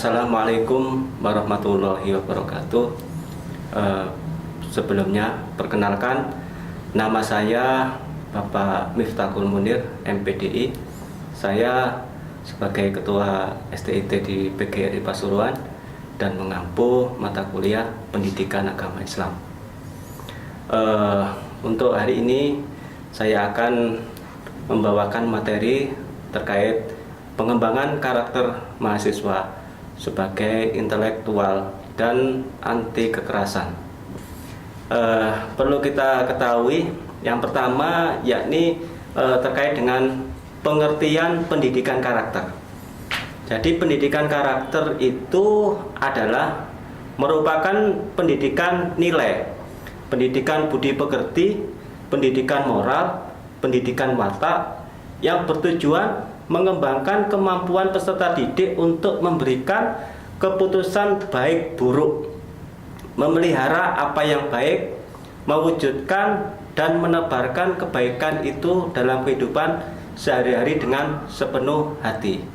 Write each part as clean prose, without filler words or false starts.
Assalamualaikum warahmatullahi wabarakatuh. Sebelumnya perkenalkan, nama saya Bapak Miftahul Munir, MPDI. Saya sebagai Ketua STIT di PGRI Pasuruan dan mengampu mata kuliah Pendidikan Agama Islam. Untuk hari ini saya akan membawakan materi terkait pengembangan karakter mahasiswa sebagai intelektual dan anti kekerasan. Perlu kita ketahui yang pertama yakni terkait dengan pengertian pendidikan karakter. Jadi pendidikan karakter itu adalah merupakan pendidikan nilai, pendidikan budi pekerti, pendidikan moral, pendidikan watak yang bertujuan mengembangkan kemampuan peserta didik untuk memberikan keputusan baik buruk, memelihara apa yang baik, mewujudkan dan menebarkan kebaikan itu dalam kehidupan sehari-hari dengan sepenuh hati.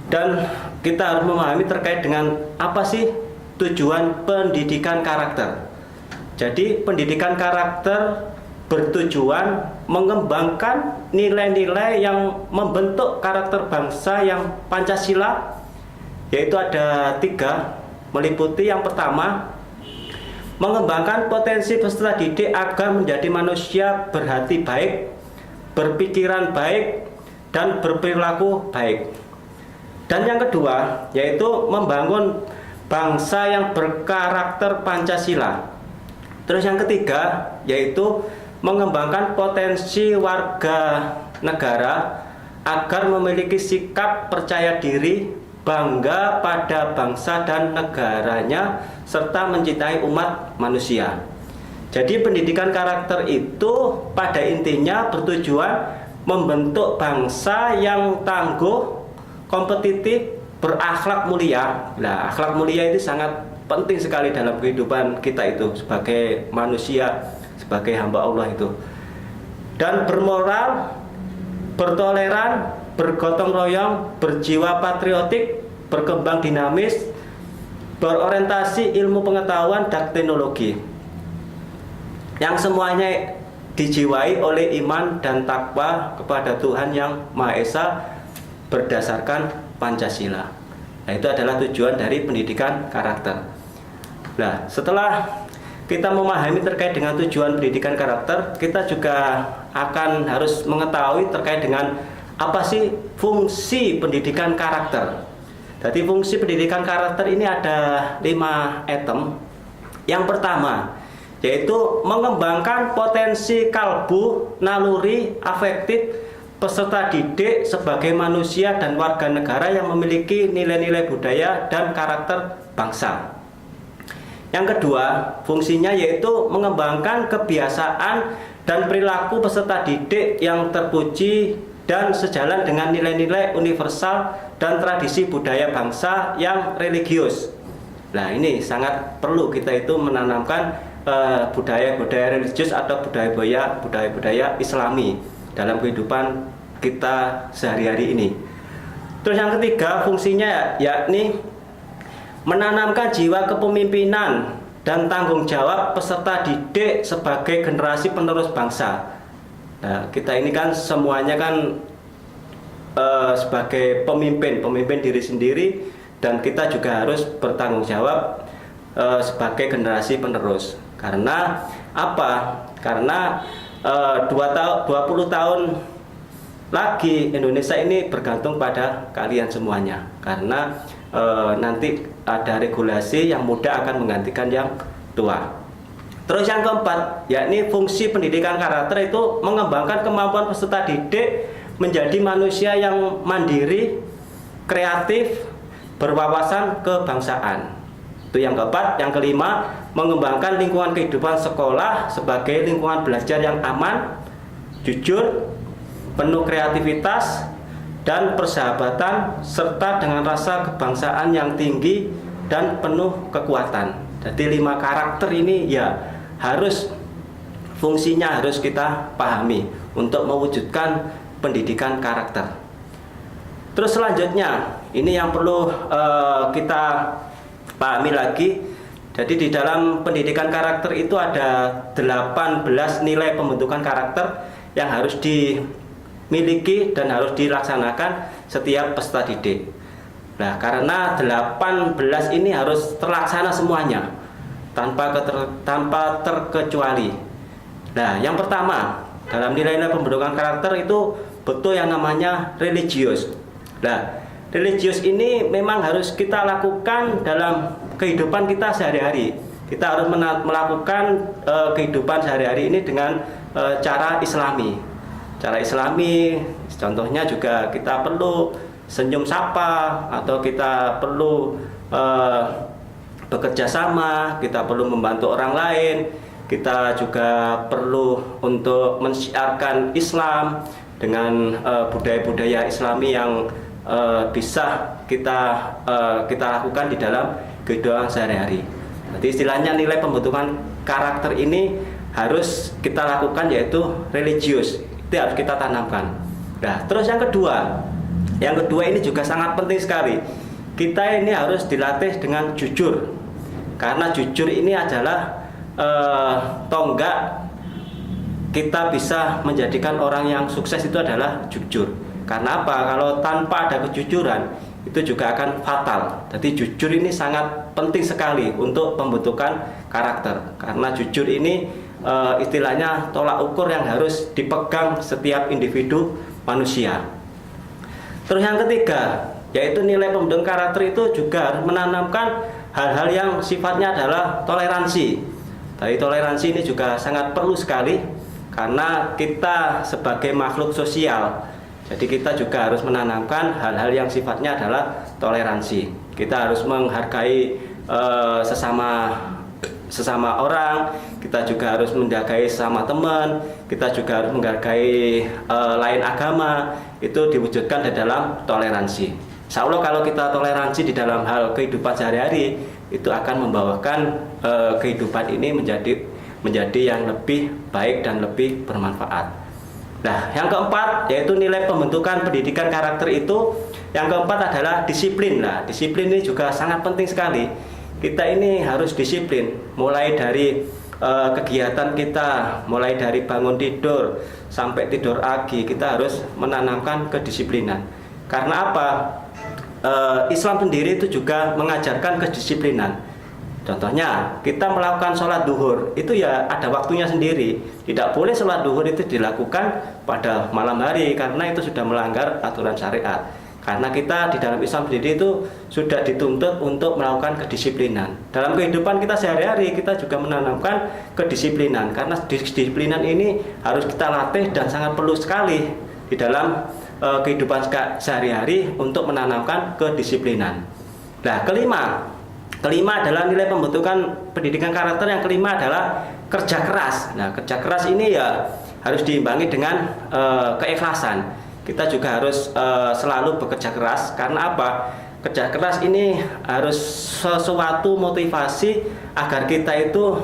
Dan kita harus memahami terkait dengan apa sih tujuan pendidikan karakter. Jadi pendidikan karakter bertujuan mengembangkan nilai-nilai yang membentuk karakter bangsa yang Pancasila, yaitu ada 3, meliputi yang pertama, mengembangkan potensi peserta didik agar menjadi manusia berhati baik, berpikiran baik, dan berperilaku baik. Dan yang kedua, yaitu membangun bangsa yang berkarakter Pancasila. Terus yang ketiga, yaitu mengembangkan potensi warga negara agar memiliki sikap percaya diri, bangga pada bangsa dan negaranya, serta mencintai umat manusia. Jadi pendidikan karakter itu pada intinya bertujuan membentuk bangsa yang tangguh, kompetitif, berakhlak mulia. Nah, akhlak mulia itu sangat penting sekali dalam kehidupan kita itu sebagai manusia, sebagai hamba Allah itu. Dan bermoral, bertoleran, bergotong royong, berjiwa patriotik, berkembang dinamis, berorientasi ilmu pengetahuan dan teknologi, yang semuanya dijiwai oleh iman dan takwa kepada Tuhan Yang Maha Esa berdasarkan Pancasila. Nah, itu adalah tujuan dari pendidikan karakter. Nah, setelah kita memahami terkait dengan tujuan pendidikan karakter, kita juga akan harus mengetahui terkait dengan apa sih fungsi pendidikan karakter. Jadi fungsi pendidikan karakter ini ada 5 item. Yang pertama, yaitu mengembangkan potensi kalbu, naluri, afektif peserta didik sebagai manusia dan warga negara yang memiliki nilai-nilai budaya dan karakter bangsa. Yang kedua, fungsinya yaitu mengembangkan kebiasaan dan perilaku peserta didik yang terpuji dan sejalan dengan nilai-nilai universal dan tradisi budaya bangsa yang religius. Nah, ini sangat perlu kita itu menanamkan budaya-budaya religius atau budaya-budaya Islami dalam kehidupan kita sehari-hari ini. Terus yang ketiga, fungsinya yakni menanamkan jiwa kepemimpinan dan tanggung jawab peserta didik sebagai generasi penerus bangsa. Nah, kita ini kan semuanya kan sebagai pemimpin diri sendiri, dan kita juga harus bertanggung jawab sebagai generasi penerus. Karena apa? Karena 20 tahun lagi Indonesia ini bergantung pada kalian semuanya. Karena nanti ada regulasi yang muda akan menggantikan yang tua. Terus yang keempat, yakni fungsi pendidikan karakter itu mengembangkan kemampuan peserta didik menjadi manusia yang mandiri, kreatif, berwawasan kebangsaan. Itu yang keempat. Yang kelima, mengembangkan lingkungan kehidupan sekolah sebagai lingkungan belajar yang aman, jujur, penuh kreativitas dan persahabatan, serta dengan rasa kebangsaan yang tinggi dan penuh kekuatan. Jadi 5 karakter ini ya harus fungsinya harus kita pahami untuk mewujudkan pendidikan karakter. Terus selanjutnya, ini yang perlu kita pahami lagi. Jadi di dalam pendidikan karakter itu ada 18 nilai pembentukan karakter yang harus dimiliki dan harus dilaksanakan setiap peserta didik. Nah, karena 18 ini harus terlaksana semuanya tanpa terkecuali. Nah, yang pertama dalam nilai-nilai pembentukan karakter itu betul yang namanya religius. Nah, religius ini memang harus kita lakukan dalam kehidupan kita sehari-hari. Kita harus melakukan kehidupan sehari-hari ini dengan cara Islami. Cara Islami, contohnya juga kita perlu senyum sapa, atau kita perlu bekerja sama, kita perlu membantu orang lain, kita juga perlu untuk mensiarkan Islam dengan budaya-budaya Islami yang bisa kita lakukan di dalam kehidupan sehari-hari. Jadi istilahnya nilai pembentukan karakter ini harus kita lakukan, yaitu religius. Itu harus kita tanamkan. Nah, terus yang kedua ini juga sangat penting sekali. Kita ini harus dilatih dengan jujur. Karena jujur ini adalah tonggak kita bisa menjadikan orang yang sukses itu adalah jujur. Karena apa? Kalau tanpa ada kejujuran itu juga akan fatal. Jadi jujur ini sangat penting sekali untuk pembentukan karakter. Karena jujur ini istilahnya tolak ukur yang harus dipegang setiap individu manusia. Terus yang ketiga, yaitu nilai pembentukan karakter itu juga harus menanamkan hal-hal yang sifatnya adalah toleransi. Tapi toleransi ini juga sangat perlu sekali karena kita sebagai makhluk sosial. Jadi kita juga harus menanamkan hal-hal yang sifatnya adalah toleransi. Kita harus menghargai sesama orang, kita juga harus menghargai sesama teman, kita juga harus menghargai lain agama. Itu diwujudkan di dalam toleransi. Insya Allah kalau kita toleransi di dalam hal kehidupan sehari-hari, itu akan membawakan kehidupan ini menjadi yang lebih baik dan lebih bermanfaat. Nah, yang keempat yaitu nilai pembentukan pendidikan karakter itu, yang keempat adalah disiplin. Nah, disiplin ini juga sangat penting sekali. Kita ini harus disiplin, mulai dari kegiatan kita, mulai dari bangun tidur sampai tidur pagi, kita harus menanamkan kedisiplinan. Karena apa? Islam sendiri itu juga mengajarkan kedisiplinan. Contohnya, kita melakukan sholat duhur, itu ya ada waktunya sendiri. Tidak boleh sholat duhur itu dilakukan pada malam hari, karena itu sudah melanggar aturan syariat. Karena kita di dalam Islam sendiri itu sudah dituntut untuk melakukan kedisiplinan. Dalam kehidupan kita sehari-hari, kita juga menanamkan kedisiplinan. Karena kedisiplinan ini harus kita latih dan sangat perlu sekali di dalam kehidupan sehari-hari untuk menanamkan kedisiplinan. Nah, kelima adalah nilai pembentukan pendidikan karakter. Yang kelima adalah kerja keras. Nah, kerja keras ini ya harus diimbangi dengan keikhlasan. Kita juga harus selalu bekerja keras. Karena apa? Kerja keras ini harus sesuatu motivasi agar kita itu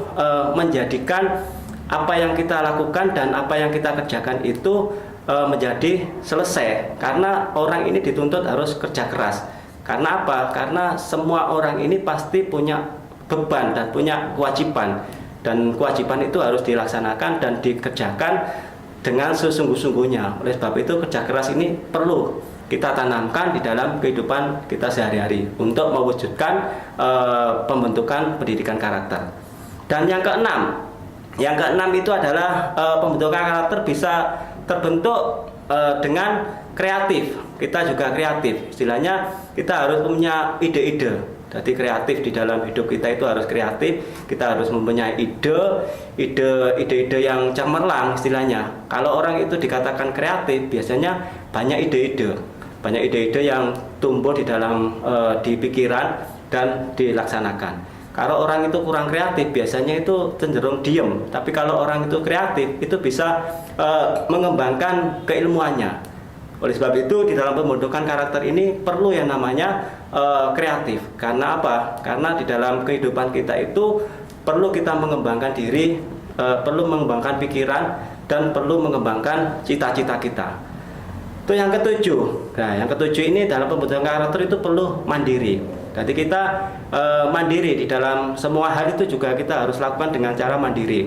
menjadikan apa yang kita lakukan dan apa yang kita kerjakan itu menjadi selesai. Karena orang ini dituntut harus kerja keras. Karena apa? Karena semua orang ini pasti punya beban dan punya kewajiban. Dan kewajiban itu harus dilaksanakan dan dikerjakan dengan sesungguh-sungguhnya. Oleh sebab itu kerja keras ini perlu kita tanamkan di dalam kehidupan kita sehari-hari untuk mewujudkan pembentukan pendidikan karakter. Dan yang keenam itu adalah pembentukan karakter bisa terbentuk dengan kreatif. Kita juga kreatif. Istilahnya kita harus punya ide-ide. Jadi kreatif di dalam hidup kita itu harus kreatif. Kita harus mempunyai ide-ide yang cemerlang istilahnya. Kalau orang itu dikatakan kreatif, biasanya banyak ide-ide yang tumbuh di dalam di pikiran dan dilaksanakan. Kalau orang itu kurang kreatif, biasanya itu cenderung diem. Tapi kalau orang itu kreatif, itu bisa mengembangkan keilmuannya. Oleh sebab itu di dalam pembentukan karakter ini perlu yang namanya kreatif. Karena apa? Karena di dalam kehidupan kita itu perlu kita mengembangkan diri, perlu mengembangkan pikiran, dan perlu mengembangkan cita-cita kita. Terus yang ketujuh, nah yang ketujuh ini dalam pembentukan karakter itu perlu mandiri. Jadi kita mandiri di dalam semua hal itu juga kita harus lakukan dengan cara mandiri.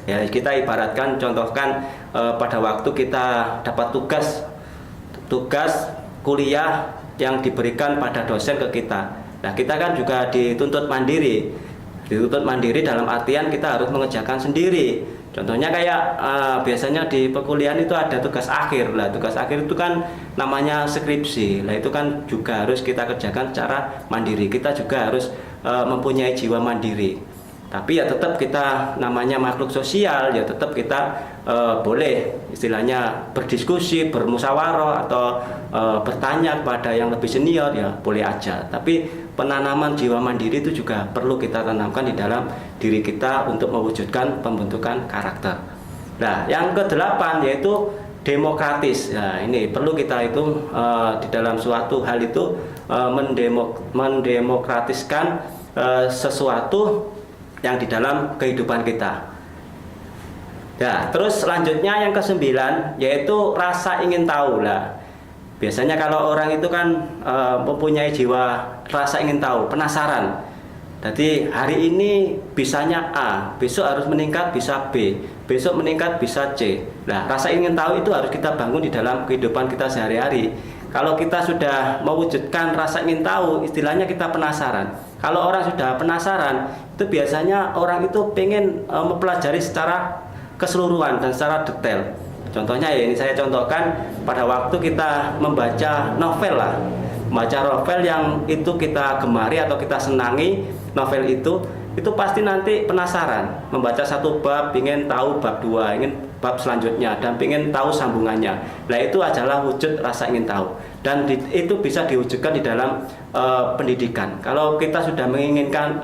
Ya kita ibaratkan, contohkan pada waktu kita dapat tugas kuliah yang diberikan pada dosen ke kita. Nah kita kan juga dituntut mandiri. Dituntut mandiri dalam artian kita harus mengerjakan sendiri. Contohnya kayak biasanya di perkuliahan itu ada tugas akhir. Lah tugas akhir itu kan namanya skripsi. Lah itu kan juga harus kita kerjakan secara mandiri. Kita juga harus mempunyai jiwa mandiri. Tapi ya tetap kita namanya makhluk sosial, ya tetap kita boleh istilahnya berdiskusi, bermusyawarah atau bertanya kepada yang lebih senior, ya boleh aja. Tapi penanaman jiwa mandiri itu juga perlu kita tanamkan di dalam diri kita untuk mewujudkan pembentukan karakter. Nah, yang kedelapan yaitu demokratis. Nah, ini perlu kita itu di dalam suatu hal itu mendemokratiskan sesuatu yang di dalam kehidupan kita. Nah, terus selanjutnya yang kesembilan yaitu rasa ingin tahu. Lah, biasanya kalau orang itu kan mempunyai jiwa rasa ingin tahu, penasaran. Jadi hari ini bisanya A, besok harus meningkat bisa B, besok meningkat bisa C. Nah, rasa ingin tahu itu harus kita bangun di dalam kehidupan kita sehari-hari. Kalau kita sudah mewujudkan rasa ingin tahu, istilahnya kita penasaran. Kalau orang sudah penasaran, itu biasanya orang itu pengen mempelajari secara keseluruhan dan secara detail. Contohnya ya ini saya contohkan pada waktu kita membaca novel lah. Membaca novel yang itu kita gemari atau kita senangi, novel itu pasti nanti penasaran. Membaca satu bab, ingin tahu bab 2, ingin bab selanjutnya, dan ingin tahu sambungannya. Nah itu adalah wujud rasa ingin tahu. Dan itu bisa diwujudkan di dalam pendidikan. Kalau kita sudah menginginkan,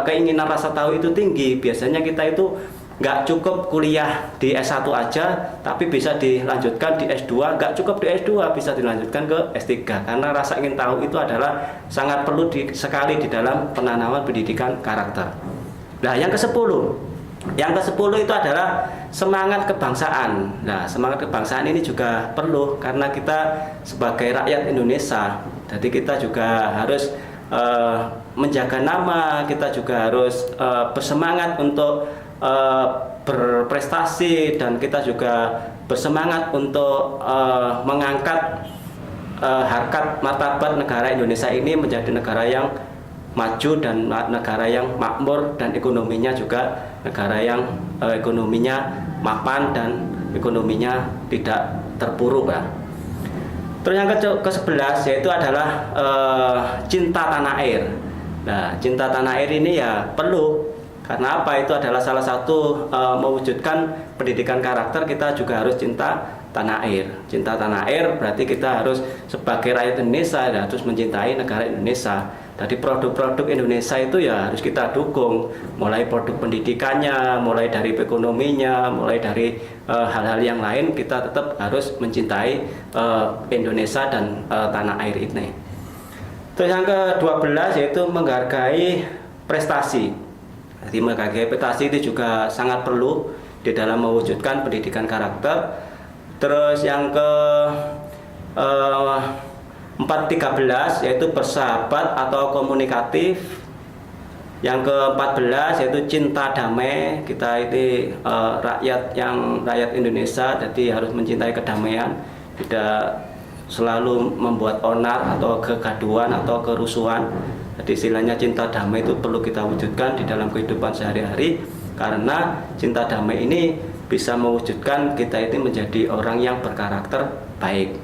keinginan rasa tahu itu tinggi, biasanya kita itu nggak cukup kuliah di S1 aja, tapi bisa dilanjutkan di S2, nggak cukup di S2, bisa dilanjutkan ke S3, karena rasa ingin tahu itu adalah sangat perlu sekali di dalam penanaman pendidikan karakter. Nah, yang ke-10 itu adalah semangat kebangsaan. Nah, semangat kebangsaan ini juga perlu karena kita sebagai rakyat Indonesia, jadi kita juga harus menjaga nama, kita juga harus bersemangat untuk berprestasi, dan kita juga bersemangat untuk mengangkat harkat martabat negara Indonesia ini menjadi negara yang maju dan negara yang makmur, dan ekonominya juga negara yang ekonominya mapan dan ekonominya tidak terpuruk ya. Terus yang ke-11 yaitu adalah cinta tanah air. Nah, cinta tanah air ini ya perlu. Karena apa? Itu adalah salah satu mewujudkan pendidikan karakter. Kita juga harus cinta tanah air. Cinta tanah air berarti kita harus sebagai rakyat Indonesia ya, harus mencintai negara Indonesia. Jadi produk-produk Indonesia itu ya harus kita dukung. Mulai produk pendidikannya, mulai dari ekonominya, mulai dari hal-hal yang lain, kita tetap harus mencintai Indonesia dan tanah air ini. Terus yang ke-12 yaitu menghargai prestasi. Jadi menghargai prestasi itu juga sangat perlu di dalam mewujudkan pendidikan karakter. Terus yang ke-13 yaitu bersahabat atau komunikatif. Yang ke-14 yaitu cinta damai. Kita ini rakyat Indonesia, jadi harus mencintai kedamaian, tidak selalu membuat onar atau kegaduhan atau kerusuhan. Jadi istilahnya cinta damai itu perlu kita wujudkan di dalam kehidupan sehari-hari, karena cinta damai ini bisa mewujudkan kita itu menjadi orang yang berkarakter baik.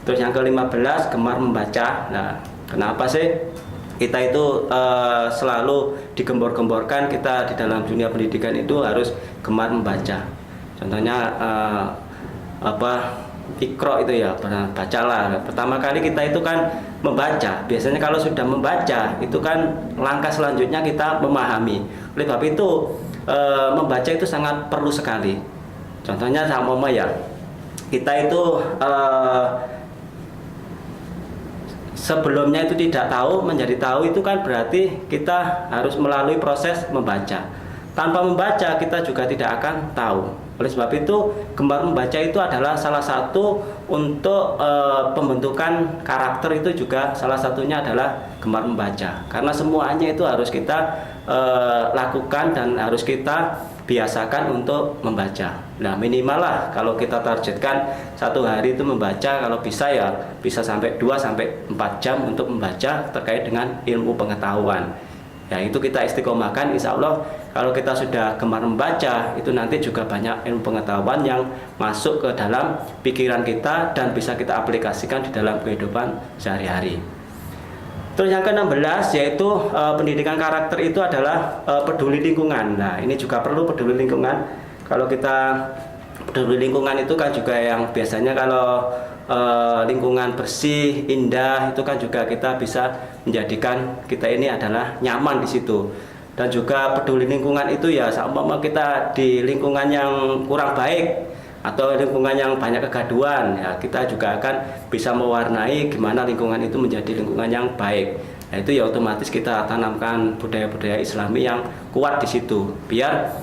Terus yang ke-15 gemar membaca. Nah, kenapa sih kita itu selalu digembor-gemborkan kita di dalam dunia pendidikan itu harus gemar membaca? Contohnya Iqra itu ya, bacalah. Pertama kali kita itu kan membaca. Biasanya kalau sudah membaca itu kan langkah selanjutnya kita memahami. Oleh sebab itu membaca itu sangat perlu sekali. Contohnya sama ya, kita itu sebelumnya itu tidak tahu menjadi tahu, itu kan berarti kita harus melalui proses membaca. Tanpa membaca kita juga tidak akan tahu. Oleh sebab itu, gemar membaca itu adalah salah satu untuk pembentukan karakter, itu juga salah satunya adalah gemar membaca. Karena semuanya itu harus kita lakukan dan harus kita biasakan untuk membaca. Nah, minimal lah kalau kita targetkan satu hari itu membaca, kalau bisa ya bisa sampai 2 sampai 4 jam untuk membaca terkait dengan ilmu pengetahuan. Ya, itu kita istiqomahkan, insya Allah kalau kita sudah gemar membaca, itu nanti juga banyak ilmu pengetahuan yang masuk ke dalam pikiran kita dan bisa kita aplikasikan di dalam kehidupan sehari-hari. Terus yang ke-16 yaitu pendidikan karakter itu adalah peduli lingkungan. Nah, ini juga perlu peduli lingkungan. Kalau kita peduli lingkungan itu kan juga yang biasanya kalau lingkungan bersih, indah, itu kan juga kita bisa menjadikan kita ini adalah nyaman di situ. Dan juga peduli lingkungan itu ya seumpama kita di lingkungan yang kurang baik atau lingkungan yang banyak kegaduhan, ya kita juga akan bisa mewarnai gimana lingkungan itu menjadi lingkungan yang baik. Nah, itu ya otomatis kita tanamkan budaya-budaya Islami yang kuat di situ, biar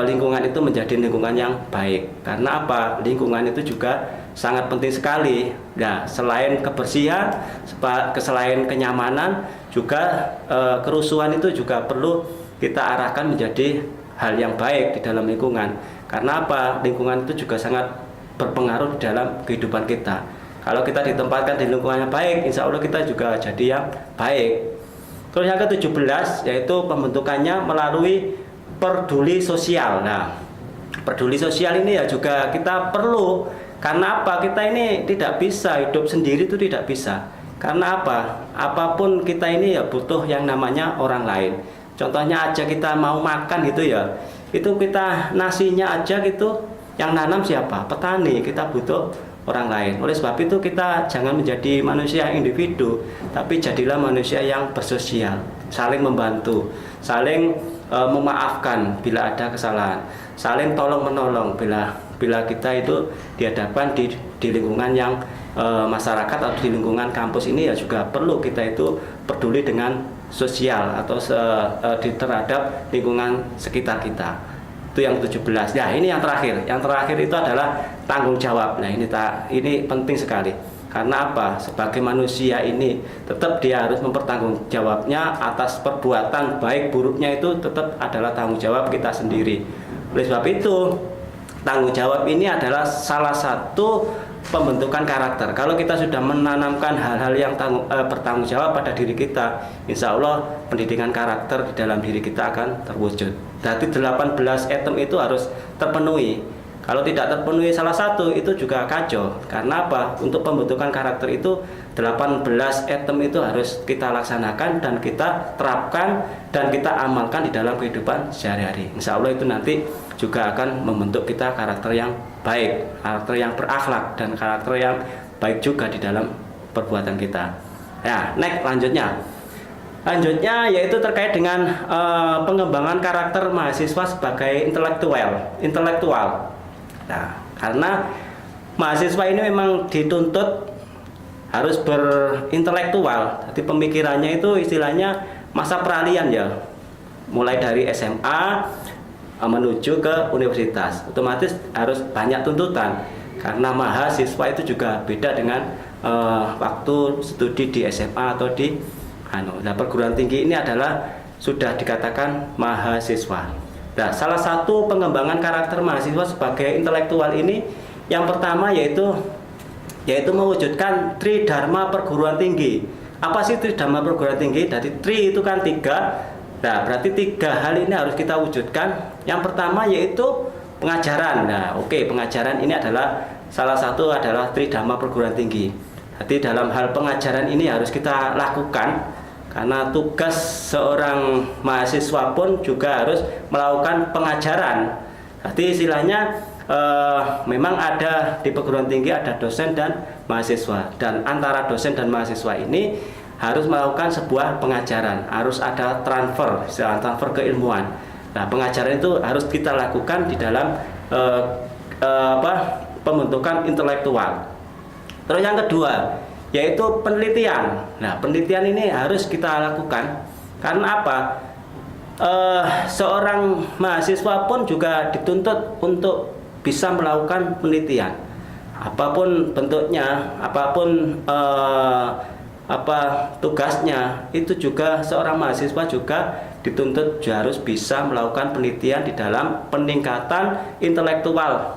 lingkungan itu menjadi lingkungan yang baik. Karena apa? Lingkungan itu juga sangat penting sekali. Nah, selain kebersihan, selain kenyamanan, juga kerusuhan itu juga perlu kita arahkan menjadi hal yang baik di dalam lingkungan. Karena apa? Lingkungan itu juga sangat berpengaruh di dalam kehidupan kita. Kalau kita ditempatkan di lingkungan yang baik, insya Allah kita juga jadi yang baik. Terus yang ke-17 yaitu pembentukannya melalui peduli sosial. Nah, peduli sosial ini ya juga kita perlu. Karena apa? Kita ini tidak bisa hidup sendiri, itu tidak bisa. Karena apa? Apapun kita ini ya butuh yang namanya orang lain. Contohnya aja kita mau makan gitu ya, itu kita nasinya aja gitu, yang nanam siapa? Petani. Kita butuh orang lain. Oleh sebab itu kita jangan menjadi manusia individu, tapi jadilah manusia yang bersosial, saling membantu, saling memaafkan bila ada kesalahan, saling tolong menolong bila kita itu dihadapkan di lingkungan yang masyarakat atau di lingkungan kampus ini, ya juga perlu kita itu peduli dengan sosial atau terhadap lingkungan sekitar kita. Itu yang 17. Nah, ini yang terakhir. Yang terakhir itu adalah tanggung jawab. Nah, ini penting sekali. Karena apa? Sebagai manusia ini tetap dia harus mempertanggungjawabnya atas perbuatan baik buruknya, itu tetap adalah tanggung jawab kita sendiri. Oleh sebab itu, tanggung jawab ini adalah salah satu pembentukan karakter. Kalau kita sudah menanamkan hal-hal yang bertanggung jawab pada diri kita, insya Allah pendidikan karakter di dalam diri kita akan terwujud. Jadi 18 item itu harus terpenuhi. Kalau tidak terpenuhi salah satu, itu juga kacau. Karena apa? Untuk pembentukan karakter itu 18 item itu harus kita laksanakan dan kita terapkan dan kita amalkan di dalam kehidupan sehari-hari. Insya Allah itu nanti juga akan membentuk kita karakter yang baik, karakter yang berakhlak, dan karakter yang baik juga di dalam perbuatan kita. Ya, next lanjutnya yaitu terkait dengan pengembangan karakter mahasiswa sebagai intelektual. Nah, karena mahasiswa ini memang dituntut harus berintelektual. Jadi pemikirannya itu istilahnya masa peralihan ya, mulai dari SMA menuju ke universitas, otomatis harus banyak tuntutan. Karena mahasiswa itu juga beda dengan waktu studi di SMA atau di perguruan tinggi. Ini adalah sudah dikatakan mahasiswa. Nah, salah satu pengembangan karakter mahasiswa sebagai intelektual ini, yang pertama yaitu mewujudkan Tridharma perguruan tinggi. Apa sih Tridharma perguruan tinggi? Dari Tri itu kan 3. Nah, berarti 3 hal ini harus kita wujudkan. Yang pertama yaitu pengajaran. Nah, pengajaran ini adalah salah satu adalah Tridharma perguruan tinggi. Jadi dalam hal pengajaran ini harus kita lakukan. Karena tugas seorang mahasiswa pun juga harus melakukan pengajaran. Jadi istilahnya memang ada di perguruan tinggi ada dosen dan mahasiswa. Dan antara dosen dan mahasiswa ini harus melakukan sebuah pengajaran. Harus ada transfer keilmuan. Nah, pengajaran itu harus kita lakukan di dalam pembentukan intelektual. Terus yang kedua yaitu penelitian. Nah, penelitian ini harus kita lakukan. Karena apa? Seorang mahasiswa pun juga dituntut untuk bisa melakukan penelitian. Apapun bentuknya, apapun tugasnya, itu juga seorang mahasiswa juga dituntut harus bisa melakukan penelitian di dalam peningkatan intelektual.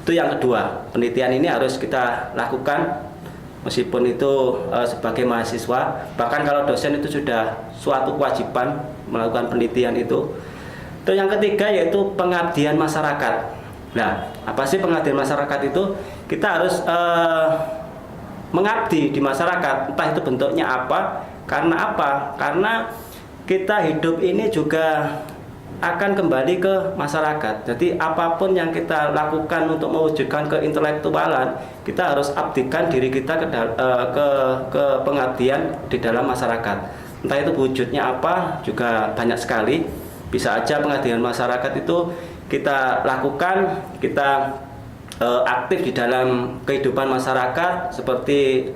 Itu yang kedua, penelitian ini harus kita lakukan meskipun itu sebagai mahasiswa, bahkan kalau dosen itu sudah suatu kewajiban melakukan penelitian itu. Terus yang ketiga yaitu pengabdian masyarakat. Nah, apa sih pengabdian masyarakat itu? Kita harus mengabdi di masyarakat, entah itu bentuknya apa. Karena apa? Karena kita hidup ini juga akan kembali ke masyarakat. Jadi apapun yang kita lakukan untuk mewujudkan keintelektualan, kita harus abdikan diri kita ke pengabdian di dalam masyarakat. Entah itu wujudnya apa, juga banyak sekali. Bisa aja pengabdian masyarakat itu kita lakukan, kita aktif di dalam kehidupan masyarakat seperti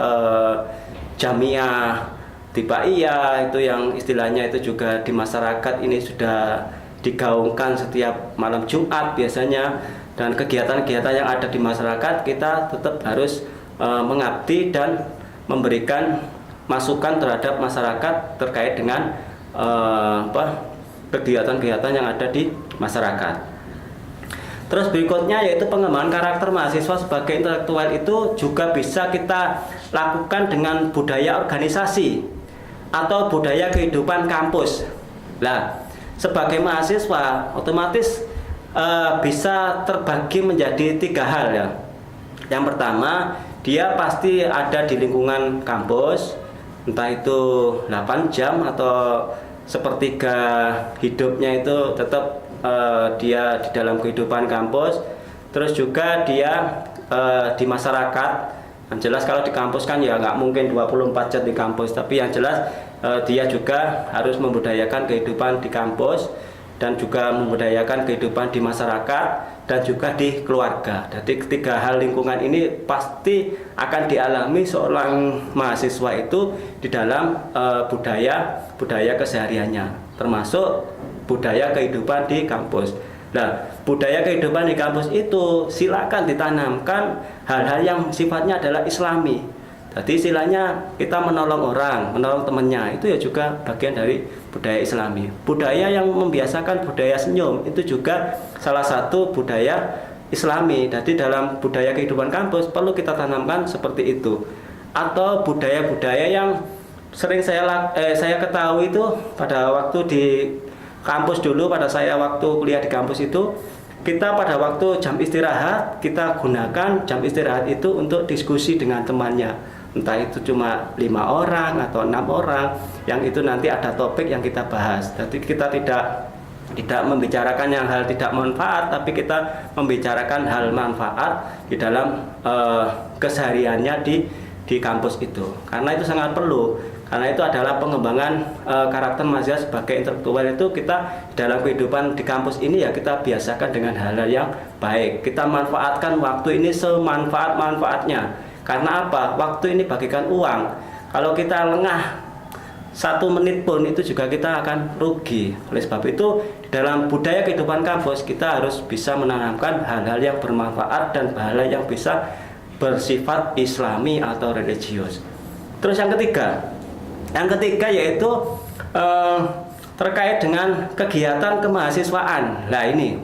jamiah tibaiyah, itu yang istilahnya itu juga di masyarakat ini sudah digaungkan setiap malam Jumat biasanya, dan kegiatan-kegiatan yang ada di masyarakat kita tetap harus mengabdi dan memberikan masukan terhadap masyarakat terkait dengan kegiatan-kegiatan yang ada di masyarakat. Terus berikutnya yaitu pengembangan karakter mahasiswa sebagai intelektual itu juga bisa kita lakukan dengan budaya organisasi atau budaya kehidupan kampus. Nah, sebagai mahasiswa otomatis bisa terbagi menjadi 3 hal ya. Yang pertama, dia pasti ada di lingkungan kampus, entah itu 8 jam atau sepertiga hidupnya itu tetap dia di dalam kehidupan kampus. Terus juga dia di masyarakat. Yang jelas kalau di kampus kan ya nggak mungkin 24 jam di kampus, tapi yang jelas dia juga harus membudayakan kehidupan di kampus dan juga membudayakan kehidupan di masyarakat dan juga di keluarga. Jadi 3 hal lingkungan ini pasti akan dialami seorang mahasiswa itu di dalam budaya kesehariannya, termasuk budaya kehidupan di kampus. Nah, budaya kehidupan di kampus itu silakan ditanamkan hal-hal yang sifatnya adalah islami. Jadi istilahnya kita menolong orang, menolong temannya, itu ya juga bagian dari budaya islami. Budaya yang membiasakan budaya senyum itu juga salah satu budaya islami. Jadi dalam budaya kehidupan kampus perlu kita tanamkan seperti itu. Atau budaya-budaya yang sering saya ketahui itu pada waktu di kampus dulu, pada saya waktu kuliah di kampus itu, kita pada waktu jam istirahat kita gunakan jam istirahat itu untuk diskusi dengan temannya, entah itu cuma 5 orang atau 6 orang, yang itu nanti ada topik yang kita bahas. Jadi kita tidak membicarakan yang hal tidak manfaat, tapi kita membicarakan hal manfaat di dalam kesehariannya di kampus itu, karena itu sangat perlu. Karena itu adalah pengembangan karakter mahasiswa sebagai intelektual. Itu kita dalam kehidupan di kampus ini ya kita biasakan dengan hal-hal yang baik. Kita manfaatkan waktu ini semanfaat-manfaatnya. Karena apa? Waktu ini bagikan uang. Kalau kita lengah 1 menit pun itu juga kita akan rugi. Oleh sebab itu di dalam budaya kehidupan kampus kita harus bisa menanamkan hal-hal yang bermanfaat dan hal-hal yang bisa bersifat islami atau religius. Terus yang ketiga yaitu terkait dengan kegiatan kemahasiswaan. Nah, ini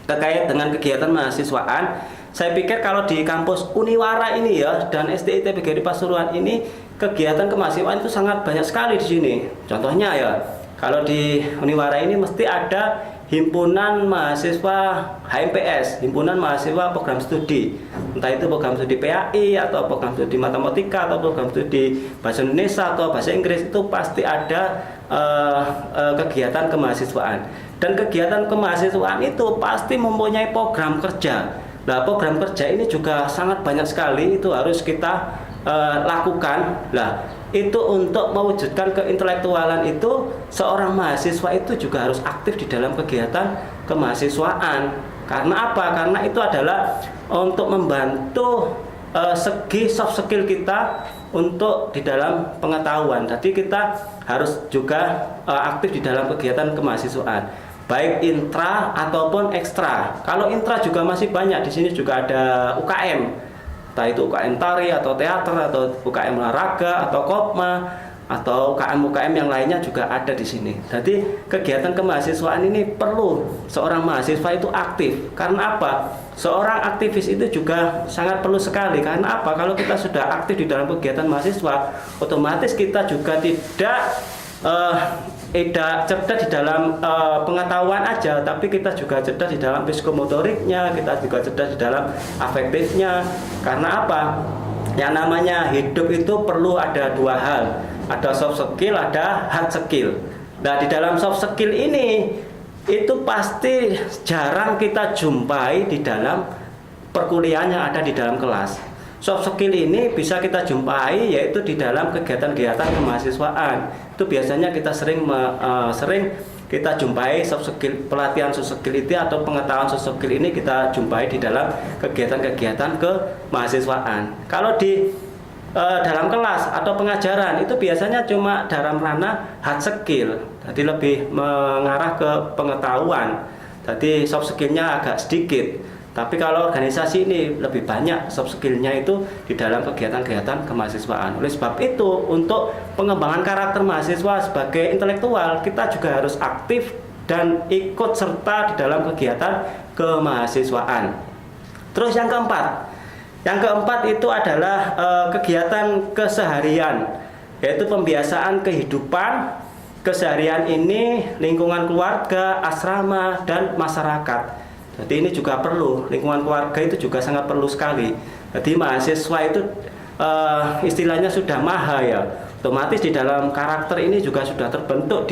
terkait dengan kegiatan mahasiswaan, saya pikir kalau di kampus Uniwara ini ya dan STI PGRI Pasuruan ini kegiatan kemahasiswaan itu sangat banyak sekali di sini. Contohnya ya, kalau di Uniwara ini mesti ada himpunan mahasiswa HMPS, himpunan mahasiswa program studi, entah itu program studi PAI atau program studi matematika atau program studi bahasa Indonesia atau bahasa Inggris, itu pasti ada kegiatan kemahasiswaan. Dan kegiatan kemahasiswaan itu pasti mempunyai program kerja. Nah, program kerja ini juga sangat banyak sekali, itu harus kita lakukan. Nah, itu untuk mewujudkan keintelektualan itu seorang mahasiswa itu juga harus aktif di dalam kegiatan kemahasiswaan. Karena apa? Karena itu adalah untuk membantu segi soft skill kita untuk di dalam pengetahuan. Jadi kita harus juga aktif di dalam kegiatan kemahasiswaan. baik intra ataupun ekstra. Kalau intra juga masih banyak, di sini juga ada UKM, entah itu UKM tari atau teater atau UKM olahraga atau kopma atau UKM-UKM yang lainnya juga ada di sini. Jadi kegiatan kemahasiswaan ini perlu seorang mahasiswa itu aktif. Karena apa? Seorang aktivis itu juga sangat perlu sekali. Karena apa? Kalau kita sudah aktif di dalam kegiatan mahasiswa, otomatis kita juga tidak cerdas di dalam pengetahuan aja, tapi kita juga cerdas di dalam psikomotoriknya, kita juga cerdas di dalam afektifnya. Karena apa? Yang namanya hidup itu perlu ada dua hal, ada soft skill, ada hard skill. Nah, di dalam soft skill ini itu pasti jarang kita jumpai di dalam perkuliahan yang ada di dalam kelas. Soft skill ini bisa kita jumpai yaitu di dalam kegiatan-kegiatan kemahasiswaan. Itu biasanya kita sering kita jumpai soft skill, pelatihan soft skill itu atau pengetahuan soft skill ini kita jumpai di dalam kegiatan-kegiatan kemahasiswaan. Kalau di dalam kelas atau pengajaran itu biasanya cuma dalam ranah hard skill, jadi lebih mengarah ke pengetahuan. Jadi soft skillnya agak sedikit. Tapi kalau organisasi ini lebih banyak soft skillnya itu di dalam kegiatan-kegiatan kemahasiswaan. Oleh sebab itu, untuk pengembangan karakter mahasiswa sebagai intelektual, kita juga harus aktif dan ikut serta di dalam kegiatan kemahasiswaan. Terus yang keempat itu adalah kegiatan keseharian, yaitu pembiasaan kehidupan keseharian ini, lingkungan keluarga, asrama, dan masyarakat. Jadi ini juga perlu, lingkungan keluarga itu juga sangat perlu sekali. Jadi mahasiswa itu istilahnya sudah maha ya, otomatis di dalam karakter ini juga sudah terbentuk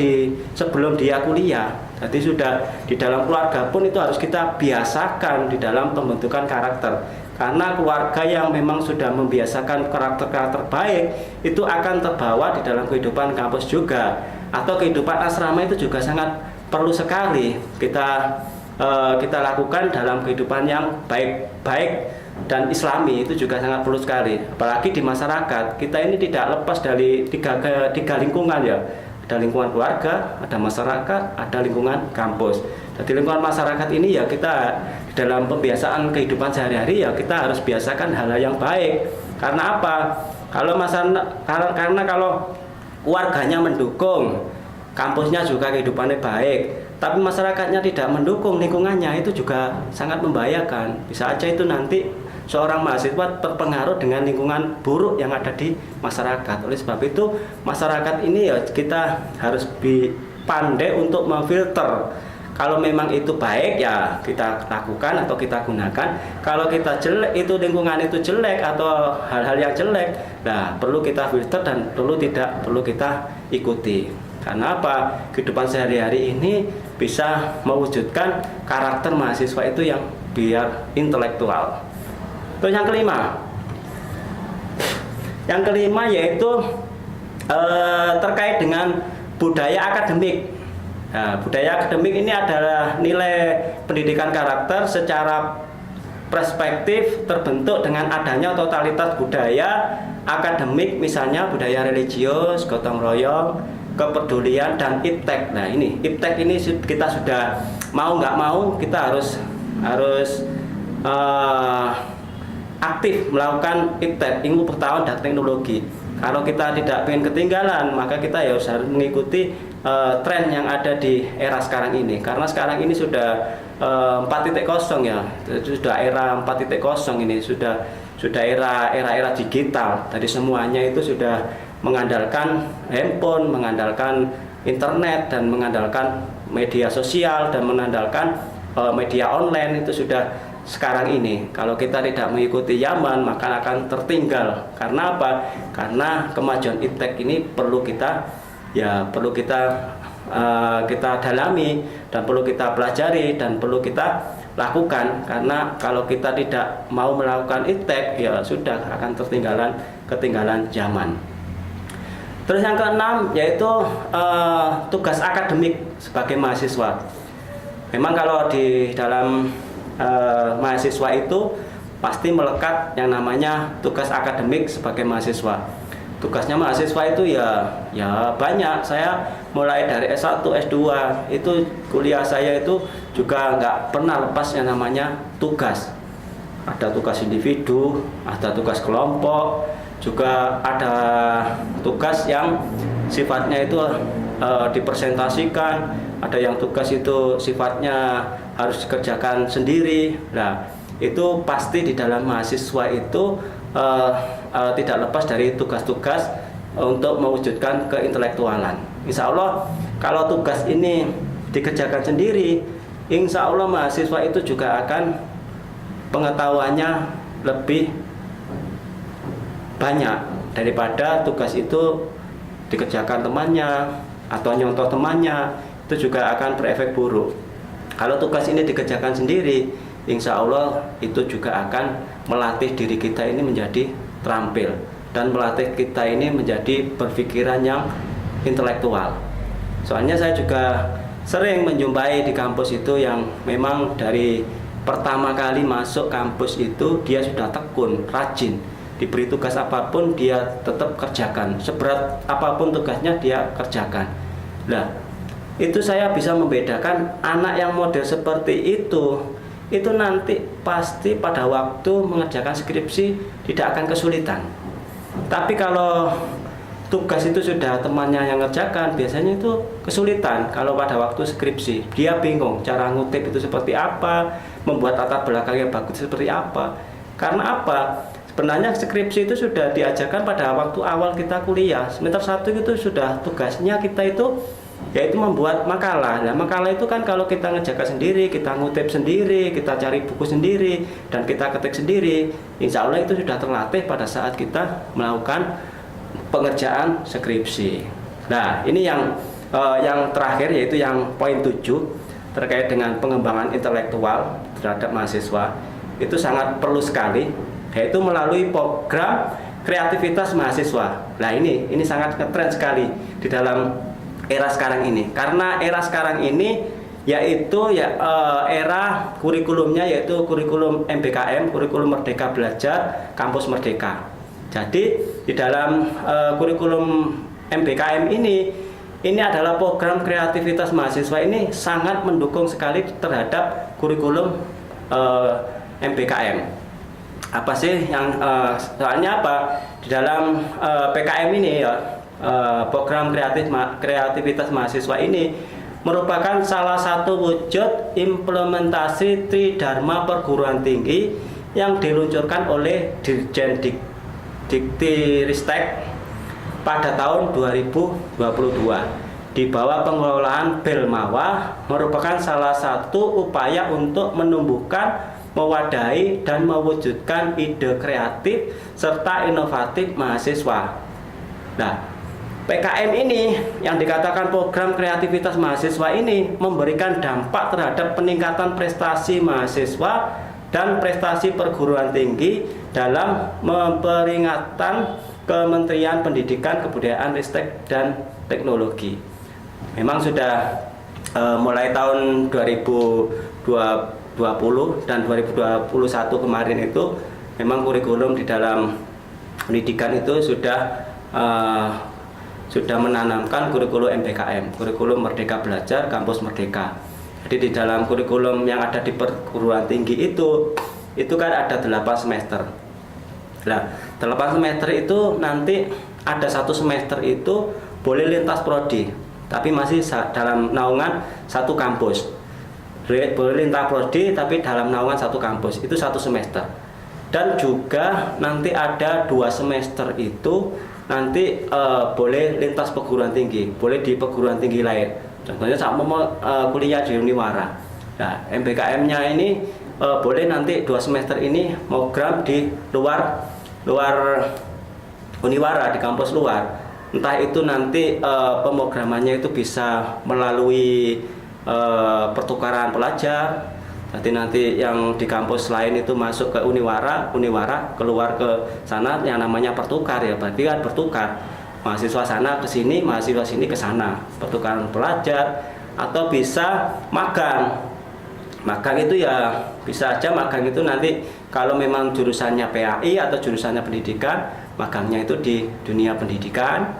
sebelum dia kuliah. Jadi sudah di dalam keluarga pun itu harus kita biasakan di dalam pembentukan karakter. Karena keluarga yang memang sudah membiasakan karakter-karakter baik itu akan terbawa di dalam kehidupan kampus juga, atau kehidupan asrama itu juga sangat perlu sekali kita lakukan dalam kehidupan yang baik dan islami, itu juga sangat perlu sekali. Apalagi di masyarakat, kita ini tidak lepas dari tiga lingkungan ya. Ada lingkungan keluarga, ada masyarakat, ada lingkungan kampus. Jadi lingkungan masyarakat ini ya kita dalam pembiasaan kehidupan sehari-hari ya kita harus biasakan hal-hal yang baik. Karena apa? Karena kalau keluarganya mendukung, kampusnya juga kehidupannya baik, tapi masyarakatnya tidak mendukung, lingkungannya itu juga sangat membahayakan. Bisa aja itu nanti seorang mahasiswa terpengaruh dengan lingkungan buruk yang ada di masyarakat. Oleh sebab itu masyarakat ini ya kita harus pandai untuk memfilter. Kalau memang itu baik ya kita lakukan atau kita gunakan. Kalau kita jelek, itu lingkungan itu jelek atau hal-hal yang jelek, nah perlu kita filter dan tidak perlu kita ikuti. Karena apa? Kehidupan sehari-hari ini bisa mewujudkan karakter mahasiswa itu yang biar intelektual. Terus yang kelima yaitu terkait dengan budaya akademik. Nah, budaya akademik ini adalah nilai pendidikan karakter secara perspektif terbentuk dengan adanya totalitas budaya akademik, misalnya budaya religius, gotong royong, kepedulian, dan iptek. Nah ini iptek ini kita sudah mau nggak mau kita harus aktif melakukan iptek, ilmu pengetahuan dan teknologi. Kalau kita tidak ingin ketinggalan, maka kita ya harus mengikuti tren yang ada di era sekarang ini. Karena sekarang ini sudah 4.0 ya, sudah era 4.0 ini, sudah era digital. Jadi semuanya itu sudah mengandalkan handphone, mengandalkan internet, dan mengandalkan media sosial, dan mengandalkan media online. Itu sudah sekarang ini. Kalau kita tidak mengikuti zaman, maka akan tertinggal. Karena apa? Karena kemajuan iptek ini perlu kita dalami, dan perlu kita pelajari, dan perlu kita lakukan. Karena kalau kita tidak mau melakukan iptek, ya sudah akan ketinggalan zaman. Terus yang keenam yaitu tugas akademik sebagai mahasiswa. Memang kalau di dalam mahasiswa itu pasti melekat yang namanya tugas akademik sebagai mahasiswa. tugasnya mahasiswa itu ya banyak. Saya mulai dari S1, S2 itu kuliah saya itu juga nggak pernah lepas yang namanya tugas. Ada tugas individu, ada tugas kelompok, juga ada tugas yang sifatnya itu dipresentasikan, ada yang tugas itu sifatnya harus dikerjakan sendiri. Nah, itu pasti di dalam mahasiswa itu tidak lepas dari tugas-tugas untuk mewujudkan keintelektualan. Insya Allah kalau tugas ini dikerjakan sendiri, insya Allah mahasiswa itu juga akan pengetahuannya lebih banyak daripada tugas itu dikerjakan temannya atau nyontoh temannya, itu juga akan berefek buruk. Kalau tugas ini dikerjakan sendiri, insya Allah itu juga akan melatih diri kita ini menjadi terampil dan melatih kita ini menjadi berpikiran yang intelektual. Soalnya saya juga sering menjumpai di kampus itu yang memang dari pertama kali masuk kampus itu dia sudah tekun, rajin, diberi tugas apapun dia tetap kerjakan, seberat apapun tugasnya dia kerjakan. Nah, itu saya bisa membedakan anak yang model seperti itu nanti pasti pada waktu mengerjakan skripsi tidak akan kesulitan. Tapi kalau tugas itu sudah temannya yang ngerjakan, biasanya itu kesulitan. Kalau pada waktu skripsi dia bingung cara ngutip itu seperti apa, membuat latar belakang yang bagus seperti apa. Karena apa? Sebenarnya skripsi itu sudah diajarkan pada waktu awal kita kuliah. Semester 1 itu sudah tugasnya kita itu yaitu membuat makalah. Nah, makalah itu kan kalau kita ngerjakan sendiri, kita ngutip sendiri, kita cari buku sendiri, dan kita ketik sendiri, insya Allah itu sudah terlatih pada saat kita melakukan pengerjaan skripsi. Nah, ini yang terakhir, yaitu yang poin 7 terkait dengan pengembangan intelektual terhadap mahasiswa. Itu sangat perlu sekali, yaitu melalui program kreativitas mahasiswa. Nah, ini sangat ngetren sekali di dalam era sekarang ini, karena era sekarang ini yaitu era kurikulumnya yaitu kurikulum MBKM, kurikulum Merdeka Belajar Kampus Merdeka. Jadi di dalam kurikulum MBKM ini adalah program kreativitas mahasiswa ini sangat mendukung sekali terhadap kurikulum MBKM. Apa sih yang soalnya apa di dalam PKM ini ya, program kreativitas mahasiswa ini merupakan salah satu wujud implementasi Tridharma perguruan tinggi yang diluncurkan oleh Dirjen Diktiristek pada tahun 2022 di bawah pengelolaan Belmawa, merupakan salah satu upaya untuk menumbuhkan, mewadahi, dan mewujudkan ide kreatif serta inovatif mahasiswa. Nah, PKM ini yang dikatakan program kreativitas mahasiswa ini memberikan dampak terhadap peningkatan prestasi mahasiswa dan prestasi perguruan tinggi dalam memperingatan Kementerian Pendidikan, Kebudayaan, Ristek, dan Teknologi. Memang sudah mulai tahun 2020 dan 2021 kemarin itu memang kurikulum di dalam pendidikan itu sudah menanamkan kurikulum MBKM, kurikulum Merdeka Belajar Kampus Merdeka. Jadi di dalam kurikulum yang ada di perguruan tinggi itu kan ada 8 semester. Nah, 8 semester itu nanti ada 1 semester itu boleh lintas prodi, tapi masih dalam naungan satu kampus. Boleh lintas prodi tapi dalam naungan satu kampus, itu 1 semester. Dan juga nanti ada 2 semester itu nanti boleh lintas perguruan tinggi, boleh di perguruan tinggi lain. Contohnya sama kuliah di Uniwara. Nah, MBKM-nya ini boleh nanti 2 semester ini program di luar Uniwara, di kampus luar. Entah itu nanti pemrogramannya itu bisa melalui pertukaran pelajar. Jadi nanti yang di kampus lain itu masuk ke Uniwara keluar ke sana yang namanya pertukar ya, berarti kan bertukar. Mahasiswa sana ke sini, mahasiswa sini ke sana, pertukaran pelajar. Atau bisa magang. Magang itu ya bisa aja magang itu nanti kalau memang jurusannya PAI atau jurusannya pendidikan, magangnya itu di dunia pendidikan,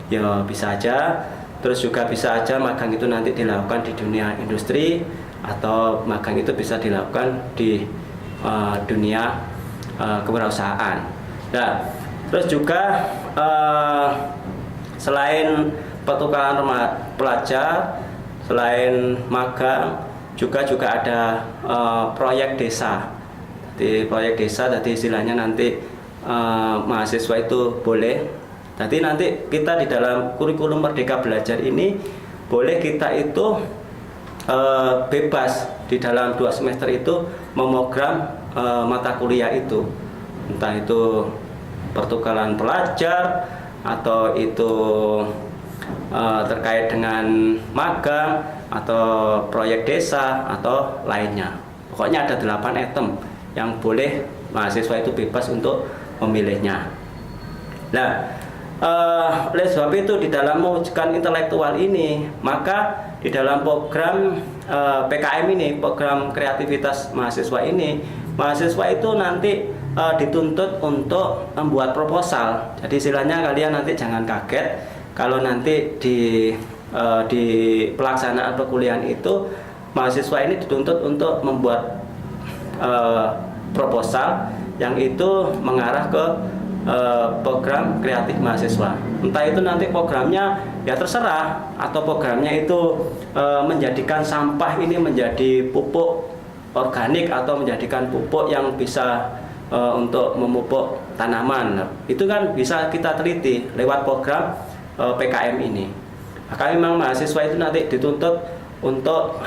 ya bisa aja. Terus juga bisa aja magang itu nanti dilakukan di dunia industri, atau magang itu bisa dilakukan di dunia kewirausahaan. Nah, terus juga selain pertukaran pelajar, selain magang, juga ada proyek desa. Di proyek desa, jadi istilahnya nanti mahasiswa itu boleh. Jadi nanti kita di dalam kurikulum Merdeka Belajar ini boleh kita itu bebas di dalam 2 semester itu memogram mata kuliah itu, entah itu pertukaran pelajar atau itu terkait dengan magang atau proyek desa atau lainnya. Pokoknya ada 8 item yang boleh mahasiswa itu bebas untuk memilihnya. Nah, oleh sebab itu di dalam mewujudkan intelektual ini, maka di dalam program PKM ini, program kreativitas mahasiswa ini, mahasiswa itu nanti dituntut untuk membuat proposal. Jadi istilahnya kalian nanti jangan kaget kalau nanti di pelaksanaan perkuliahan itu mahasiswa ini dituntut untuk membuat proposal yang itu mengarah ke program kreatif mahasiswa. Entah itu nanti programnya ya terserah, atau programnya itu menjadikan sampah ini menjadi pupuk organik, atau menjadikan pupuk yang bisa untuk memupuk tanaman. Itu kan bisa kita teliti lewat program PKM ini. Maka memang mahasiswa itu nanti dituntut untuk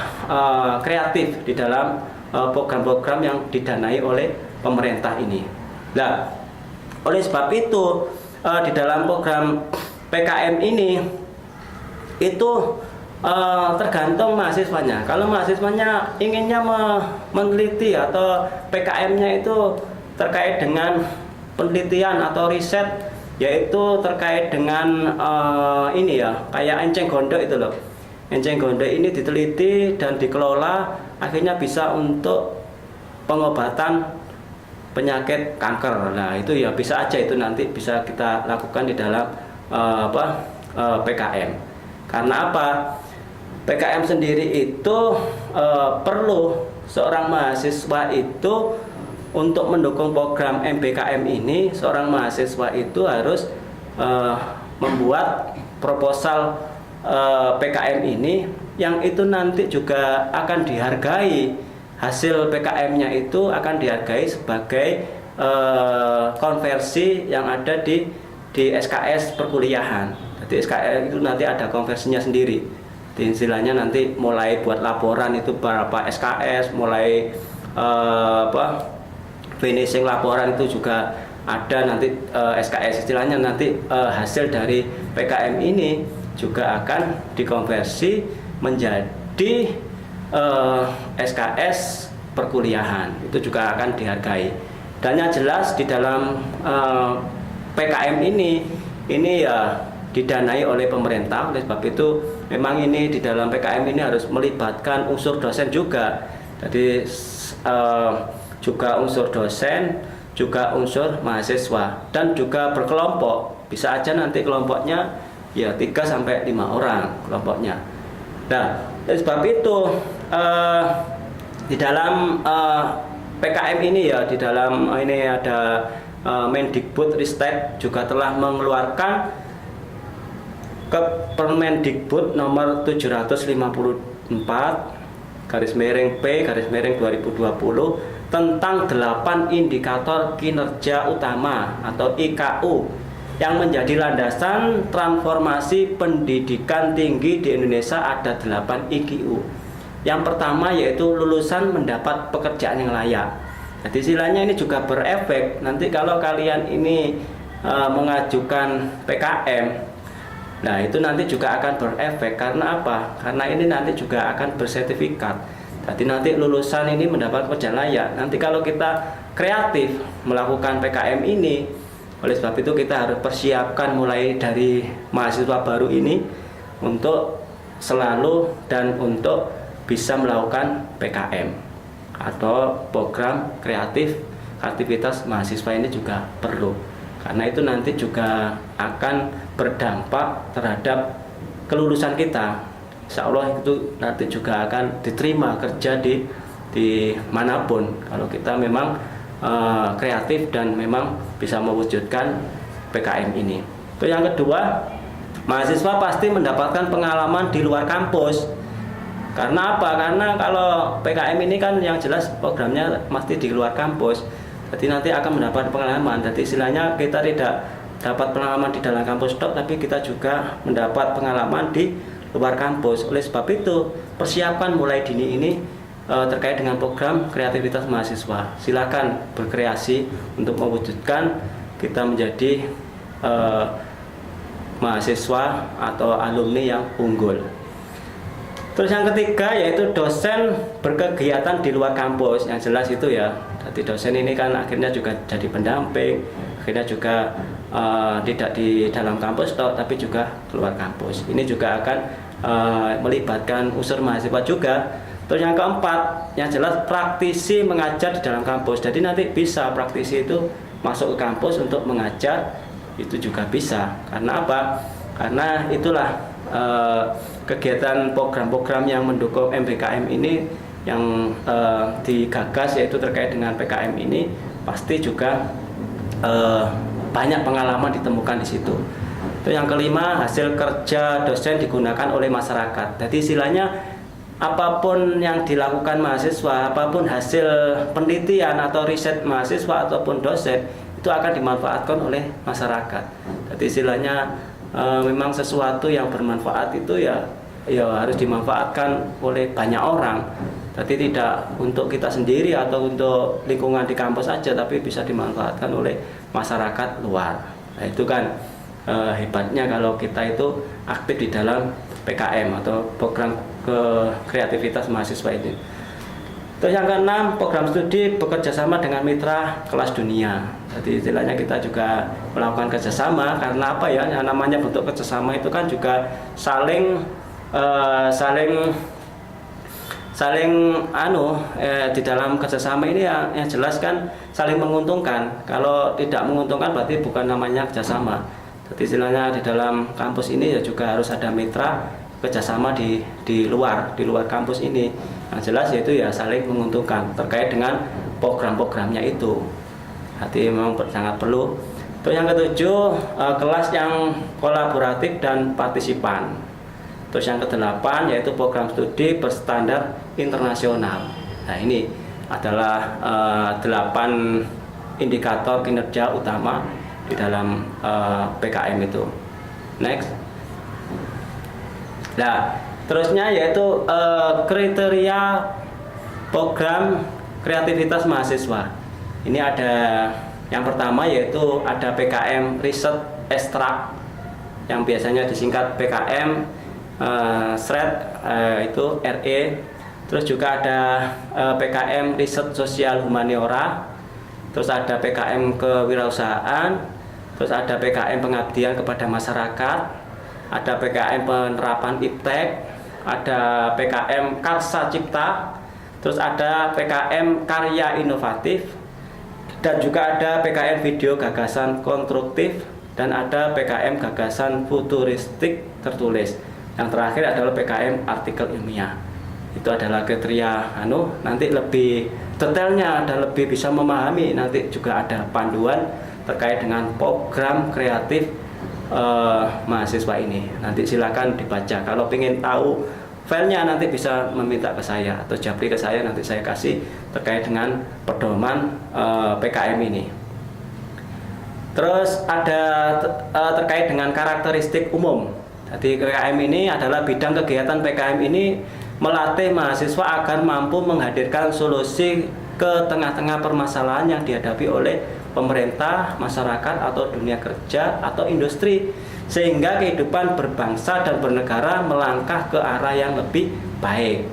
kreatif di dalam program-program yang didanai oleh pemerintah ini. Nah, oleh sebab itu di dalam program PKM ini itu tergantung mahasiswanya. Kalau mahasiswanya inginnya meneliti atau PKM-nya itu terkait dengan penelitian atau riset, yaitu terkait dengan ini ya, kayak enceng gondok itu loh. Enceng gondok ini diteliti dan dikelola, akhirnya bisa untuk pengobatan penyakit kanker. Nah, itu ya bisa aja itu nanti bisa kita lakukan di dalam PKM. Karena apa? PKM sendiri itu perlu seorang mahasiswa itu untuk mendukung program MBKM ini, seorang mahasiswa itu harus membuat proposal PKM ini, yang itu nanti juga akan dihargai. Hasil PKM-nya itu akan dihargai sebagai konversi yang ada di SKS perkuliahan. Jadi SKS itu nanti ada konversinya sendiri. Jadi istilahnya nanti mulai buat laporan itu berapa SKS, mulai finishing laporan itu juga ada nanti SKS. Istilahnya nanti hasil dari PKM ini juga akan dikonversi menjadi SKS perkuliahan. Itu juga akan dihargai. Dan yang jelas di dalam PKM ini ya didanai oleh pemerintah. Oleh sebab itu memang ini di dalam PKM ini harus melibatkan unsur dosen juga. Jadi juga unsur dosen, juga unsur mahasiswa, dan juga berkelompok. Bisa aja nanti kelompoknya ya 3-5 orang kelompoknya. Nah, oleh sebab itu di dalam PKM ini ya, di dalam ini ada Mendikbud-Ristek juga telah mengeluarkan Permendikbud nomor 754/P/2020 tentang 8 indikator kinerja utama atau IKU yang menjadi landasan transformasi pendidikan tinggi di Indonesia. Ada 8 IKU. Yang pertama yaitu lulusan mendapat pekerjaan yang layak. Jadi istilahnya ini juga berefek nanti kalau kalian ini mengajukan PKM. Nah, itu nanti juga akan berefek. Karena apa? Karena ini nanti juga akan bersertifikat. Jadi nanti lulusan ini mendapat pekerjaan layak. Nanti kalau kita kreatif melakukan PKM ini, oleh sebab itu kita harus persiapkan mulai dari mahasiswa baru ini untuk selalu dan untuk bisa melakukan PKM atau program kreatif aktivitas mahasiswa ini juga perlu. karena itu nanti juga akan berdampak terhadap kelulusan kita. Insya Allah itu nanti juga akan diterima kerja di manapun kalau kita memang kreatif dan memang bisa mewujudkan PKM ini. Itu yang kedua, mahasiswa pasti mendapatkan pengalaman di luar kampus. Karena apa? Karena kalau PKM ini kan yang jelas programnya pasti di luar kampus. Jadi nanti akan mendapat pengalaman. Jadi istilahnya kita tidak dapat pengalaman di dalam kampus tok, tapi kita juga mendapat pengalaman di luar kampus. Oleh sebab itu, persiapan mulai dini ini terkait dengan program kreativitas mahasiswa. Silakan berkreasi untuk mewujudkan kita menjadi mahasiswa atau alumni yang unggul. Terus yang ketiga yaitu dosen berkegiatan di luar kampus. Yang jelas itu ya, jadi dosen ini kan akhirnya juga jadi pendamping, akhirnya juga tidak di dalam kampus tapi juga keluar kampus. Ini juga akan melibatkan unsur mahasiswa juga. Terus yang keempat, yang jelas praktisi mengajar di dalam kampus. Jadi nanti bisa praktisi itu masuk ke kampus untuk mengajar, itu juga bisa. Karena apa? Karena itulah kegiatan program-program yang mendukung MBKM ini yang digagas, yaitu terkait dengan PKM ini pasti juga banyak pengalaman ditemukan di situ. Itu yang kelima, hasil kerja dosen digunakan oleh masyarakat. Jadi istilahnya apapun yang dilakukan mahasiswa, apapun hasil penelitian atau riset mahasiswa ataupun dosen itu akan dimanfaatkan oleh masyarakat. Jadi istilahnya memang sesuatu yang bermanfaat itu ya harus dimanfaatkan oleh banyak orang. Jadi tidak untuk kita sendiri atau untuk lingkungan di kampus saja, tapi bisa dimanfaatkan oleh masyarakat luar. Nah, itu kan hebatnya kalau kita itu aktif di dalam PKM atau program kreativitas mahasiswa ini. Terus yang keenam, program studi bekerjasama dengan mitra kelas dunia. Jadi istilahnya kita juga melakukan kerjasama, karena apa ya? Yang namanya bentuk kerjasama itu kan juga saling di dalam kerjasama ini yang jelas kan saling menguntungkan. Kalau tidak menguntungkan berarti bukan namanya kerjasama. Jadi istilahnya di dalam kampus ini ya juga harus ada mitra kerjasama di luar kampus ini. Yang jelas yaitu ya saling menguntungkan terkait dengan program-programnya itu. Jadi memang sangat perlu. Terus yang ketujuh, kelas yang kolaboratif dan partisipan. Terus yang kedelapan yaitu program studi berstandar internasional. Nah, ini adalah 8 indikator kinerja utama di dalam PKM itu. Next. Nah, terusnya yaitu kriteria program kreativitas mahasiswa. Ini ada yang pertama yaitu ada PKM riset ekstrak yang biasanya disingkat PKM SRED itu RE. Terus juga ada PKM riset sosial humaniora. Terus ada PKM kewirausahaan. Terus ada PKM pengabdian kepada masyarakat. Ada PKM penerapan iptek. Ada PKM karsa cipta. Terus ada PKM karya inovatif. Dan juga ada PKM video gagasan konstruktif. Dan ada PKM gagasan futuristik tertulis. Yang terakhir adalah PKM artikel ilmiah. Itu adalah kriteria nanti lebih detailnya dan lebih bisa memahami. Nanti juga ada panduan terkait dengan program kreatif mahasiswa ini. Nanti silakan dibaca. Kalau ingin tahu filenya nanti bisa meminta ke saya atau japri ke saya, nanti saya kasih terkait dengan pedoman PKM ini. Terus ada terkait dengan karakteristik umum. Jadi PKM ini adalah bidang kegiatan PKM ini melatih mahasiswa agar mampu menghadirkan solusi ke tengah-tengah permasalahan yang dihadapi oleh pemerintah, masyarakat, atau dunia kerja, atau industri, sehingga kehidupan berbangsa dan bernegara melangkah ke arah yang lebih baik.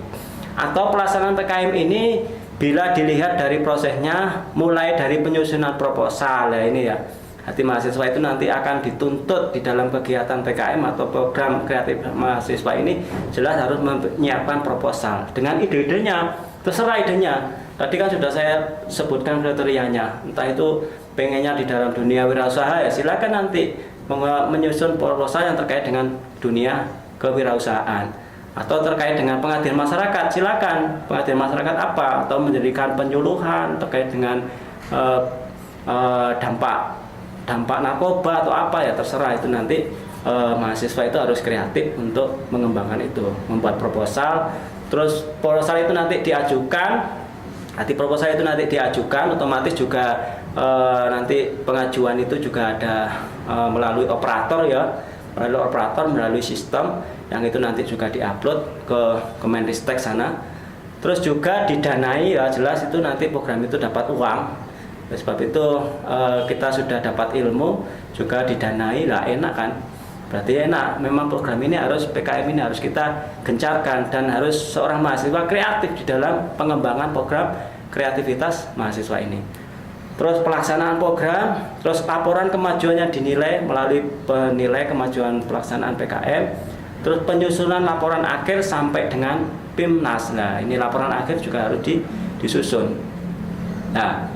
Atau pelaksanaan PKM ini bila dilihat dari prosesnya, mulai dari penyusunan proposal, ya ini ya. Hati mahasiswa itu nanti akan dituntut di dalam kegiatan PKM atau program kreatif mahasiswa ini jelas harus menyiapkan proposal dengan ide-idenya, terserah idenya. Tadi kan sudah saya sebutkan kriterianya, entah itu pengennya di dalam dunia wirausaha ya silakan nanti menyusun proposal yang terkait dengan dunia kewirausahaan, atau terkait dengan pengabdian masyarakat silakan. Pengabdian masyarakat apa? Atau mendirikan penyuluhan terkait dengan dampak narkoba atau apa ya terserah, itu nanti mahasiswa itu harus kreatif untuk mengembangkan itu, membuat proposal. Terus proposal itu nanti diajukan. Otomatis juga nanti pengajuan itu juga ada melalui operator ya, melalui sistem yang itu nanti juga diupload ke Kemenristek sana. Terus juga didanai ya, jelas itu nanti program itu dapat uang. Oleh sebab itu kita sudah dapat ilmu juga didanai lah, enak kan? Berarti enak, memang program ini harus, PKM ini harus kita gencarkan, dan harus seorang mahasiswa kreatif di dalam pengembangan program kreativitas mahasiswa ini. Terus pelaksanaan program, terus laporan kemajuannya dinilai melalui penilai kemajuan pelaksanaan PKM, terus penyusunan laporan akhir sampai dengan PIMNAS. Nah, ini laporan akhir juga harus disusun. Nah,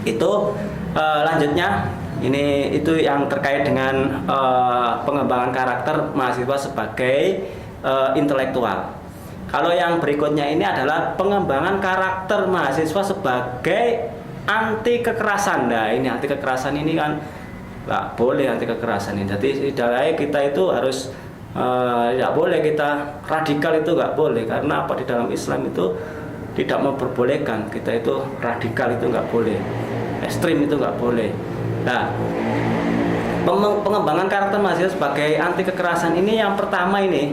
itu lanjutnya itu yang terkait dengan pengembangan karakter mahasiswa sebagai intelektual. Kalau yang berikutnya ini adalah pengembangan karakter mahasiswa sebagai anti kekerasan. Nah, ini anti kekerasan ini kan nggak boleh, anti kekerasan ini. Jadi istilahnya kita itu harus tidak boleh kita radikal, itu nggak boleh, karena apa, di dalam Islam itu tidak memperbolehkan kita itu radikal, itu nggak boleh, ekstrim itu nggak boleh. Nah, pengembangan karakter mahasiswa sebagai anti kekerasan ini yang pertama ini,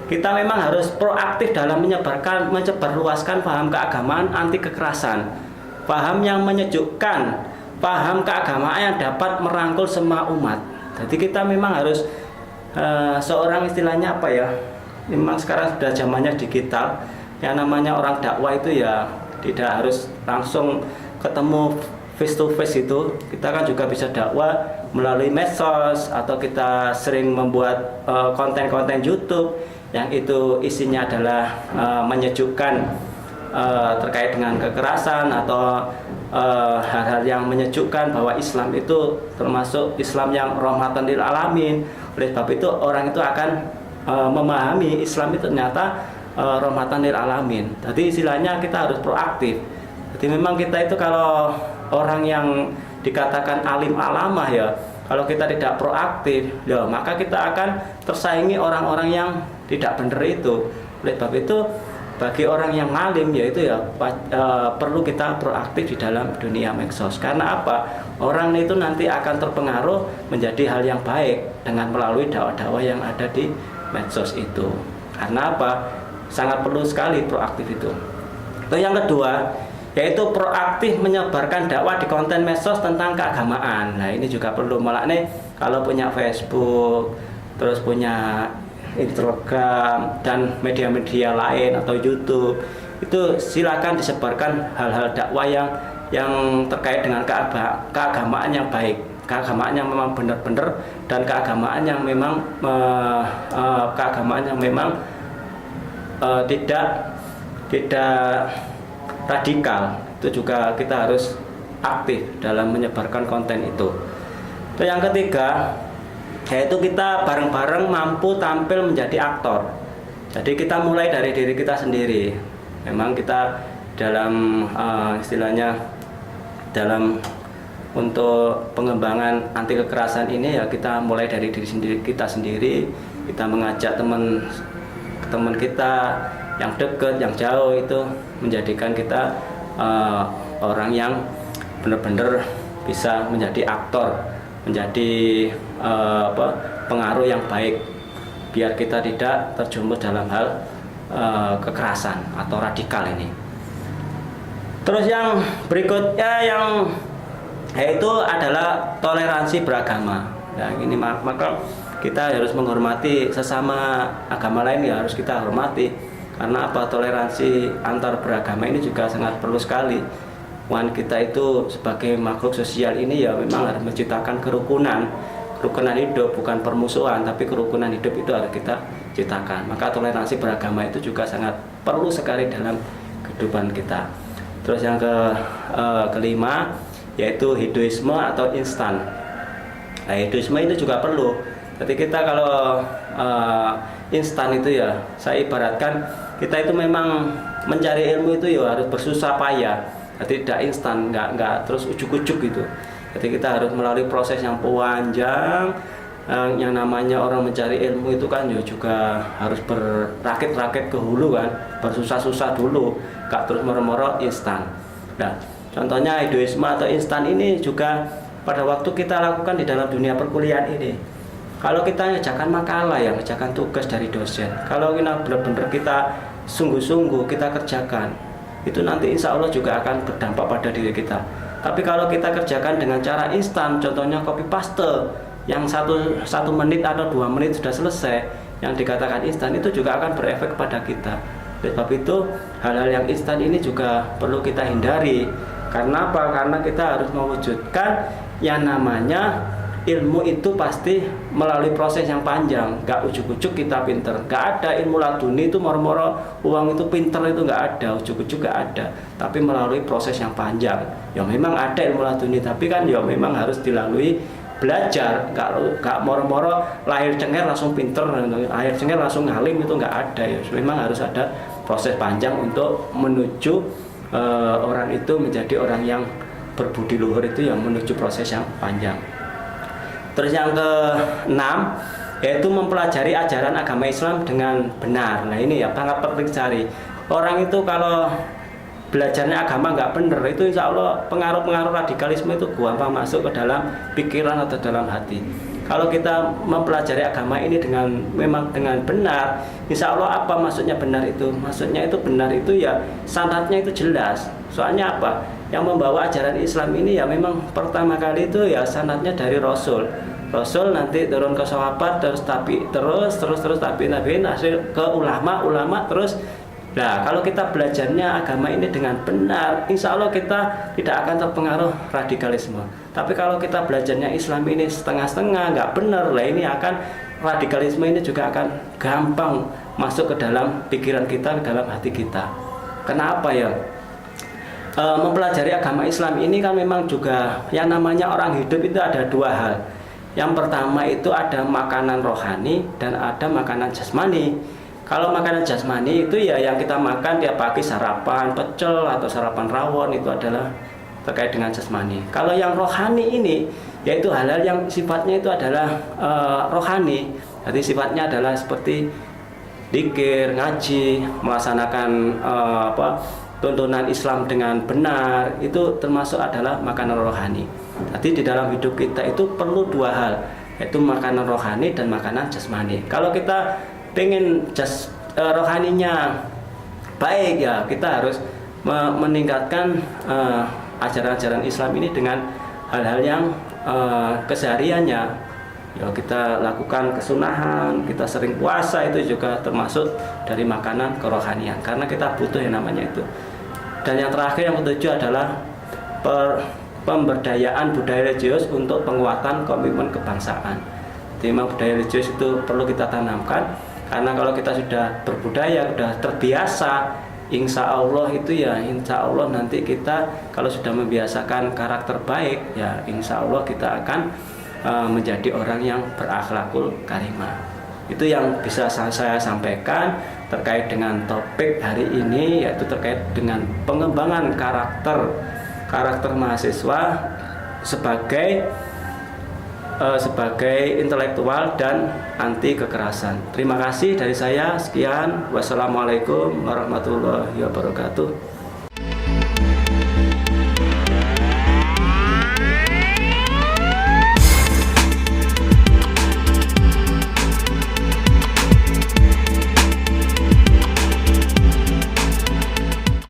kita memang harus proaktif dalam menyebarluaskan paham keagamaan anti kekerasan, paham yang menyejukkan, paham keagamaan yang dapat merangkul semua umat. Jadi kita memang harus seorang istilahnya apa ya, memang sekarang sudah zamannya digital, yang namanya orang dakwah itu ya tidak harus langsung ketemu face to face. Itu kita kan juga bisa dakwah melalui medsos, atau kita sering membuat konten-konten YouTube yang itu isinya adalah menyejukkan terkait dengan kekerasan, atau hal-hal yang menyejukkan bahwa Islam itu termasuk Islam yang rahmatan lil alamin. Oleh sebab itu orang itu akan memahami Islam itu ternyata rahmatan lil alamin. Jadi istilahnya kita harus proaktif. Jadi memang kita itu kalau orang yang dikatakan alim alamah ya, kalau kita tidak proaktif ya, maka kita akan tersaingi orang-orang yang tidak benar itu. Oleh sebab itu bagi orang yang alim yaitu ya perlu kita proaktif di dalam dunia medsos. Karena apa? Orang itu nanti akan terpengaruh menjadi hal yang baik dengan melalui dakwah-dakwah yang ada di medsos itu. Karena apa? Sangat perlu sekali proaktif itu. Terus yang kedua, yaitu proaktif menyebarkan dakwah di konten medsos tentang keagamaan. Nah, ini juga perlu, malah kalau punya Facebook, terus punya Instagram dan media-media lain atau YouTube, itu silakan disebarkan hal-hal dakwah yang terkait dengan keagamaan yang baik, keagamaan yang memang benar-benar, dan keagamaan yang memang tidak radikal. Itu juga kita harus aktif dalam menyebarkan konten itu. Dan yang ketiga, yaitu kita bareng-bareng mampu tampil menjadi aktor. Jadi kita mulai dari diri kita sendiri. Memang kita dalam istilahnya dalam untuk pengembangan anti kekerasan ini ya, kita mulai dari diri sendiri, kita sendiri. Kita mengajak teman kita yang dekat, yang jauh, itu menjadikan kita orang yang benar-benar bisa menjadi aktor, menjadi pengaruh yang baik, biar kita tidak terjerumus dalam hal kekerasan atau radikal ini. Terus yang berikutnya yaitu adalah toleransi beragama. Nah, ini maka kita harus menghormati sesama agama lain, ya harus kita hormati. Karena apa? Toleransi antar beragama ini juga sangat perlu sekali. Kita itu sebagai makhluk sosial ini ya memang harus menciptakan kerukunan hidup, bukan permusuhan, tapi kerukunan hidup itu harus kita ciptakan. Maka toleransi beragama itu juga sangat perlu sekali dalam kehidupan kita. Terus yang kelima yaitu hedoisme atau instan. Nah, hedoisme itu juga perlu. Jadi kita kalau instan itu ya, saya ibaratkan kita itu memang mencari ilmu itu ya harus bersusah payah. Jadi tidak instan, nggak terus ujuk-ujuk gitu. Jadi kita harus melalui proses yang panjang. Yang namanya orang mencari ilmu itu kan ya juga harus berakit-rakit ke hulu kan, bersusah-susah dulu, gak terus moro-moro instan. Nah, contohnya hedoisme atau instan ini juga pada waktu kita lakukan di dalam dunia perkuliahan ini. Kalau kita ngerjakan makalah ya, ngerjakan tugas dari dosen, kalau kita benar-benar kita sungguh-sungguh kita kerjakan, itu nanti insya Allah juga akan berdampak pada diri kita. Tapi kalau kita kerjakan dengan cara instan, contohnya copy paste, yang satu menit atau 2 menit sudah selesai, yang dikatakan instan itu juga akan berefek kepada kita. Oleh sebab itu hal-hal yang instan ini juga perlu kita hindari. Karena apa? Karena kita harus mewujudkan yang namanya ilmu itu pasti melalui proses yang panjang. Gak ujuk-ujuk kita pinter, gak ada ilmu laduni itu moro-moro uang itu pinter, itu gak ada, ujuk-ujuk gak ada. Tapi melalui proses yang panjang. Ya memang ada ilmu laduni, tapi kan ya memang harus dilalui belajar. Gak moro-moro lahir cenger langsung pinter, lahir cenger langsung ngalim, itu nggak ada ya. Memang harus ada proses panjang untuk menuju orang itu menjadi orang yang berbudi luhur, itu yang menuju proses yang panjang. Terus yang keenam yaitu mempelajari ajaran agama Islam dengan benar. Nah ini ya sangat penting sekali. Orang itu kalau belajarnya agama nggak benar, itu insya Allah pengaruh-pengaruh radikalisme itu gampang masuk ke dalam pikiran atau dalam hati. Kalau kita mempelajari agama ini memang dengan benar, insya Allah apa maksudnya benar itu? Maksudnya itu benar itu ya sanadnya itu jelas. Soalnya apa? Yang membawa ajaran Islam ini ya memang pertama kali itu ya sanadnya dari Rasul. Rasul nanti turun ke sahabat, terus tapi hasil ke ulama terus. Nah, kalau kita belajarnya agama ini dengan benar, insya Allah kita tidak akan terpengaruh radikalisme. Tapi kalau kita belajarnya Islam ini setengah-setengah, nggak benar, lah ini akan radikalisme ini juga akan gampang masuk ke dalam pikiran kita, ke dalam hati kita. Kenapa ya? Mempelajari agama Islam ini kan memang juga yang namanya orang hidup itu ada 2 hal. Yang pertama itu ada makanan rohani dan ada makanan jasmani. Kalau makanan jasmani itu ya yang kita makan tiap pagi, sarapan pecel atau sarapan rawon, itu adalah terkait dengan jasmani. Kalau yang rohani ini yaitu hal-hal yang sifatnya itu adalah rohani. Jadi sifatnya adalah seperti dzikir, ngaji, melaksanakan tuntunan Islam dengan benar, itu termasuk adalah makanan rohani. Jadi di dalam hidup kita itu perlu 2 hal, yaitu makanan rohani dan makanan jasmani. Kalau kita pengen rohaninya baik ya, kita harus meningkatkan ajaran-ajaran Islam ini dengan hal-hal yang kesehariannya. Ya, kita lakukan kesunahan, kita sering puasa, itu juga termasuk dari makanan kerohanian, karena kita butuh yang namanya itu. Dan yang terakhir, yang ketujuh adalah pemberdayaan budaya religius untuk penguatan komitmen kebangsaan. Jadi memang budaya religius itu perlu kita tanamkan, karena kalau kita sudah berbudaya, sudah terbiasa, insya Allah itu ya, insya Allah nanti kita kalau sudah membiasakan karakter baik, ya insya Allah kita akan menjadi orang yang berakhlakul karimah. Itu yang bisa saya sampaikan terkait dengan topik hari ini, yaitu terkait dengan pengembangan karakter mahasiswa sebagai intelektual dan anti kekerasan. Terima kasih dari saya, sekian. Wassalamualaikum warahmatullahi wabarakatuh.